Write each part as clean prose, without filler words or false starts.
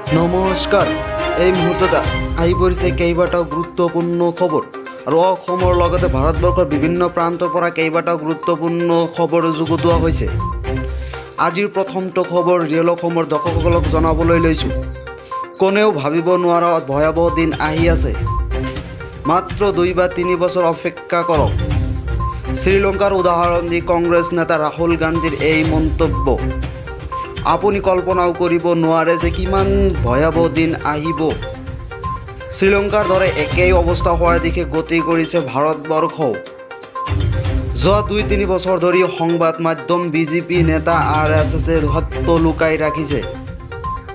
নমস্কাৰ। এই মুহূৰ্তত আহি পৰিছে কেইবাটাও গুৰুত্বপূৰ্ণ খবৰ আৰু অসমৰ লগতে ভাৰতবৰ্ষৰ বিভিন্ন প্ৰান্তৰ পৰা কেইবাটাও গুৰুত্বপূৰ্ণ খবৰ যুগুতোৱা হৈছে। আজিৰ প্ৰথমটো খবৰ ৰিয়েল অসমৰ দৰ্শকসকলক জনাবলৈ লৈছোঁ। কোনেও ভাবিব নোৱাৰা ভয়াৱহ দিন আহি আছে। মাত্ৰ 2 বা 3 বছৰ অপেক্ষা কৰক। শ্ৰীলংকাৰ উদাহৰণ দি কংগ্ৰেছ নেতা ৰাহুল গান্ধীৰ এই মন্তব্য। আপুনি কল্পনাও কৰিব নোৱাৰে যে কিমান ভয়াৱহ দিন আহিব। শ্ৰীলংকাৰ দৰে একেই অৱস্থা হোৱাৰ দিশে গতি কৰিছে ভাৰতবৰ্ষও। যোৱা 2-3 বছৰ ধৰি সংবাদ মাধ্যম বিজেপি নেতা RSSে সত্য লুকাই ৰাখিছে।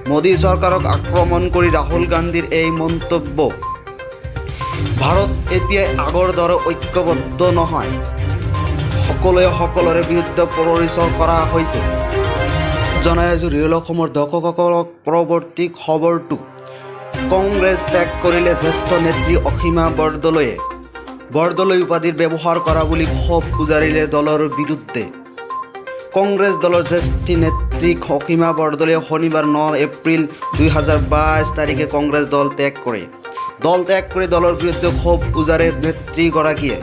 মোদী চৰকাৰক আক্ৰমণ কৰি ৰাহুল গান্ধীৰ এই মন্তব্য। ভাৰত এতিয়া আগৰ দৰে ঐক্যবদ্ধ নহয়। সকলোৱে সকলোৰে বিৰুদ্ধে পৰিচয় কৰা হৈছে। জনাই আছোঁ ৰিয়েল অসমৰ দৰ্শকসকলক পৰৱৰ্তী খবৰটো। কংগ্ৰেছ ত্যাগ কৰিলে জ্যেষ্ঠ নেত্ৰী অসীমা বৰদলৈয়ে। বৰদলৈ উপাধিৰ ব্যৱহাৰ কৰা বুলি ক্ষোভ উজাৰিলে দলৰ বিৰুদ্ধে। কংগ্ৰেছ দলৰ জ্যেষ্ঠ নেত্ৰী অসীমা বৰদলৈয়ে শনিবাৰ 9 এপ্ৰিল 2022 তাৰিখে কংগ্ৰেছ দল ত্যাগ কৰে। দল ত্যাগ কৰি দলৰ বিৰুদ্ধে ক্ষোভ উজাৰে নেত্ৰীগৰাকীয়ে।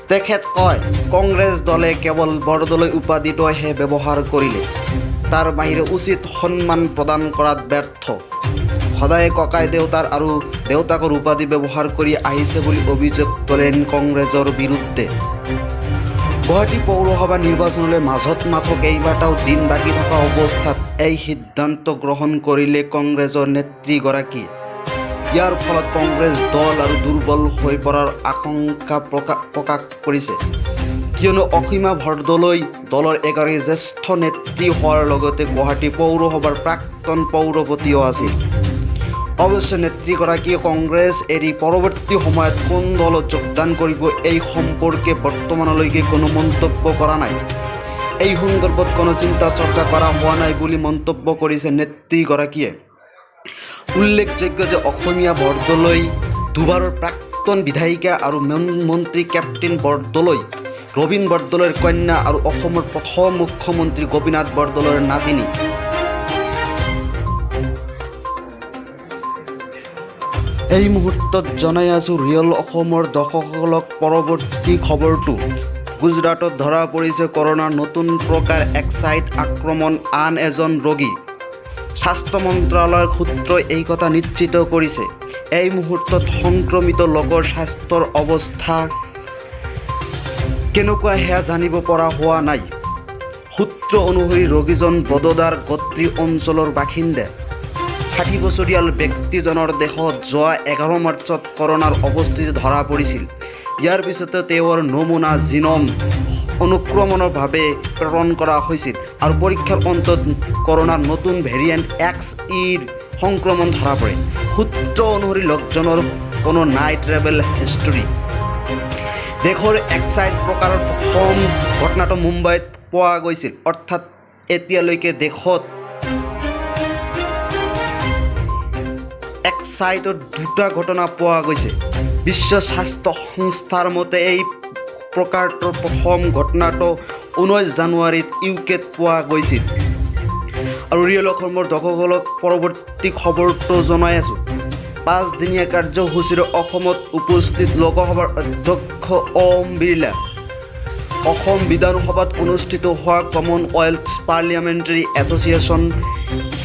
তেখেত কয়, কংগ্ৰেছ দলে কেৱল বৰদলৈ উপাধিটোহে ব্যৱহাৰ কৰিলে। তাৰ বাহিৰে উচিত সন্মান প্ৰদান কৰাত ব্যৰ্থ। সদায় ককাই দেউতাৰ আৰু দেউতাকৰ উপাধি ব্যৱহাৰ কৰি আহিছে বুলি অভিযোগ তোলেন কংগ্ৰেছৰ বিৰুদ্ধে। গুৱাহাটী পৌৰসভা নিৰ্বাচনলৈ মাজত মাত্ৰ কেইবাটাও দিন বাকী থকা অৱস্থাত এই সিদ্ধান্ত গ্ৰহণ কৰিলে কংগ্ৰেছৰ নেত্ৰীগৰাকীয়ে। ইয়াৰ ফলত কংগ্ৰেছ দল আৰু দুৰ্বল হৈ পৰাৰ আশংকা প্ৰকাশ কৰিছে। কিয়নো অসীমা বৰদলৈ দলৰ এগৰাকী জ্যেষ্ঠ নেত্ৰী হোৱাৰ লগতে গুৱাহাটী পৌৰসভাৰ প্ৰাক্তন পৌৰপতিও আছিল। অৱশ্যে নেত্ৰীগৰাকীয়ে কংগ্ৰেছ এৰি পৰৱৰ্তী সময়ত কোন দলত যোগদান কৰিব এই সম্পৰ্কে বৰ্তমানলৈকে কোনো মন্তব্য কৰা নাই। এই সন্দৰ্ভত কোনো চিন্তা চৰ্চা কৰা হোৱা নাই বুলি মন্তব্য কৰিছে নেত্ৰীগৰাকীয়ে। উল্লেখযোগ্য যে অসীমা বৰদলৈ দুবাৰৰ প্ৰাক্তন বিধায়িকা আৰু মন্ত্ৰী কেপ্টেইন বৰদলৈ, ৰবীন বৰদলৈৰ কন্যা আৰু অসমৰ প্ৰথম মুখ্যমন্ত্ৰী গোপীনাথ বৰদলৈৰ নাতিনী। এই মুহূৰ্তত জনাই আছোঁ ৰিয়েল অসমৰ দৰ্শকসকলক পৰৱৰ্তী খবৰটো। গুজৰাটত ধৰা পৰিছে কৰোনাৰ নতুন প্ৰকাৰ এক্সাইট আক্ৰমণ আন এজন ৰোগী। স্বাস্থ্য মন্ত্ৰালয়ৰ সূত্ৰই এই কথা নিশ্চিত কৰিছে। এই মুহূৰ্তত সংক্ৰমিত লোকৰ স্বাস্থ্যৰ অৱস্থা কেনেকুৱা সেয়া জানিব পৰা হোৱা নাই। সূত্ৰ অনুসৰি ৰোগীজন বদোদাৰ গোত্ৰী অঞ্চলৰ বাসিন্দা। 60 বছৰীয়া ব্যক্তিজনৰ দেশত যোৱা 11 মাৰ্চত কৰোনাৰ উপস্থিতি ধৰা পৰিছিল। ইয়াৰ পিছতে তেওঁৰ নমুনা জিনম অনুক্ৰমণভাৱে প্ৰেৰণ কৰা হৈছিল আৰু পৰীক্ষাৰ অন্তত কৰোনাৰ নতুন ভেৰিয়েণ্ট XEৰ সংক্ৰমণ ধৰা পৰে। সূত্ৰ অনুসৰি লোকজনৰ কোনো নাই ট্ৰেভেল হিষ্টৰী। দেশৰ এক্সাইট প্ৰকাৰৰ প্ৰথম ঘটনাটো মুম্বাইত পোৱা গৈছিল। অৰ্থাৎ এতিয়ালৈকে দেশত এক্সাইটৰ 2টা ঘটনা পোৱা গৈছে। বিশ্ব স্বাস্থ্য সংস্থাৰ মতে এই প্ৰকাৰটোৰ প্ৰথম ঘটনাটো 19 জানুৱাৰীত ইউকেত পোৱা গৈছিল। আৰু ৰিয়েল অসমৰ দৰ্শকসকলক পৰৱৰ্তী খবৰটো জনাই আছোঁ। 5 দিনীয়া কাৰ্যসূচীৰে অসমত উপস্থিত লোকসভাৰ অধ্যক্ষ ওম বিৰলা। অসম বিধানসভাত অনুষ্ঠিত হোৱা কমনৱেলথ পাৰ্লিয়ামেণ্টাৰী এছ'চিয়েশ্যন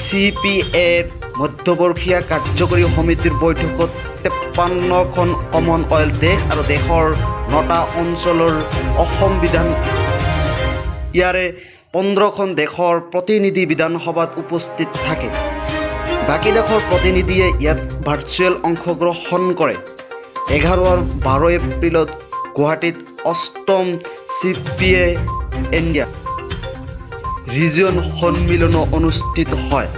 CPAৰ মধ্যবৰ্ষীয়া কাৰ্যকৰী সমিতিৰ বৈঠকত 53খন কমনৱেলথ দেশ আৰু দেশৰ 9টা অঞ্চলৰ অসম বিধান ইয়াৰে 15খন দেশৰ প্ৰতিনিধি বিধানসভাত উপস্থিত থাকে। বাকী দেশৰ প্ৰতিনিধিয়ে ইয়াত ভাৰ্চুৱেল অংশগ্ৰহণ কৰে। 11 আৰু 12 এপ্ৰিলত গুৱাহাটীত 8ম CPA ইণ্ডিয়া ৰিজিয়ন সন্মিলনো অনুষ্ঠিত হয়।